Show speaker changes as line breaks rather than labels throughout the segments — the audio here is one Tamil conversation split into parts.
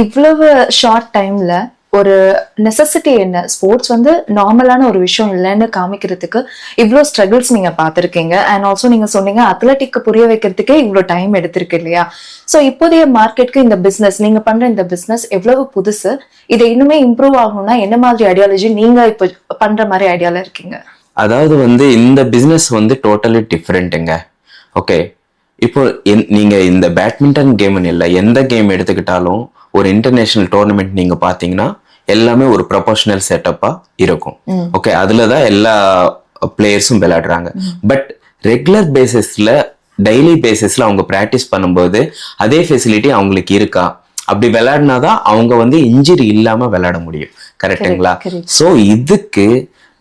இவ்வளவு ஷார்ட் டைம்ல ஒரு நெசசிட்டி என்ன, ஸ்போர்ட்ஸ் வந்து நார்மலான ஒரு விஷயம் இல்லைன்னு காமிக்கிறதுக்கு இவ்வளோ ஸ்ட்ரகிள்ஸ் நீங்க பார்த்துருக்கீங்க. அண்ட் ஆல்சோ நீங்க சொன்னீங்க அத்லெட்டிக்கு புரிய வைக்கிறதுக்கே இவ்வளோ டைம் எடுத்திருக்கு இல்லையா? ஸோ இப்போதைய மார்க்கெட்டுக்கு இந்த பிசினஸ், நீங்க பண்ற இந்த பிசினஸ் எவ்வளவு புதுசு, இதை இன்னுமே இம்ப்ரூவ் ஆகணும்னா என்ன மாதிரி ஐடியாலஜி நீங்க இப்போ பண்ற மாதிரி ஐடியால இருக்கீங்க?
அதாவது வந்து இந்த பிசினஸ் வந்து டோட்டலி டிஃப்ரெண்ட்டுங்க. ஓகே, இப்போ நீங்க இந்த பேட்மிண்டன் கேம்னு இல்லை, எந்த கேம் எடுத்துக்கிட்டாலும் ஒரு இன்டர்நேஷனல் டோர்னமெண்ட் நீங்க பாத்தீங்கன்னா எல்லாமே ஒரு ப்ரொபோஷனல் செட்டப்பா இருக்கும். ஓகே, அதுலதான் எல்லா பிளேயர்ஸும் விளையாடுறாங்க. பட் ரெகுலர் பேசிஸ்ல, டெய்லி பேசிஸ்ல அவங்க பிராக்டிஸ் பண்ணும்போது அதே ஃபெசிலிட்டி அவங்களுக்கு இருக்கா? அப்படி விளையாடினாதான் அவங்க வந்து இன்ஜுரி இல்லாம விளையாட முடியும். கரெக்டுங்களா? சோ இதுக்கு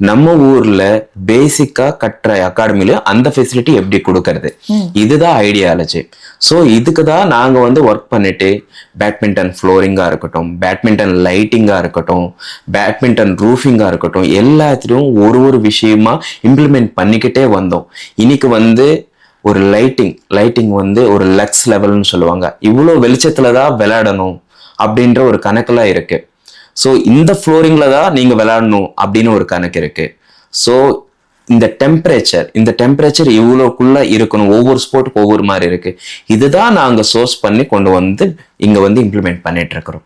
நம்ம ஊர்ல பேசிக்கா கட்டுற அகாடமில அந்த ஃபெசிலிட்டி எப்படி கொடுக்கறது, இதுதான் ஐடியாலஜி. ஸோ இதுக்கு தான் நாங்க வந்து ஒர்க் பண்ணிட்டு பேட்மிண்டன் ஃப்ளோரிங்கா இருக்கட்டும், பேட்மிண்டன் லைட்டிங்கா இருக்கட்டும், பேட்மிண்டன் ரூஃபிங்கா இருக்கட்டும், எல்லாத்திலையும் ஒரு விஷயமா இம்ப்ளிமெண்ட் பண்ணிக்கிட்டே வந்தோம். இன்னைக்கு வந்து ஒரு லைட்டிங் வந்து ஒரு லக்ஸ் லெவல்னு சொல்லுவாங்க. இவ்வளோ வெளிச்சத்துலதான் விளையாடணும் அப்படின்ற ஒரு கணக்கெல்லாம் இருக்கு. ஸோ இந்த ஃப்ளோரிங்ல தான் நீங்க விளையாடணும் அப்படின்னு ஒரு கணக்கு இருக்கு. ஸோ இந்த டெம்பரேச்சர் இவ்வளோக்குள்ள இருக்கணும். ஒவ்வொரு ஸ்போர்ட்டுக்கு ஒவ்வொரு மாதிரி இருக்கு. இதுதான் நாங்க சோர்ஸ் பண்ணி கொண்டு வந்து இங்க வந்து இம்ப்ளிமெண்ட் பண்ணிட்டு இருக்கிறோம்.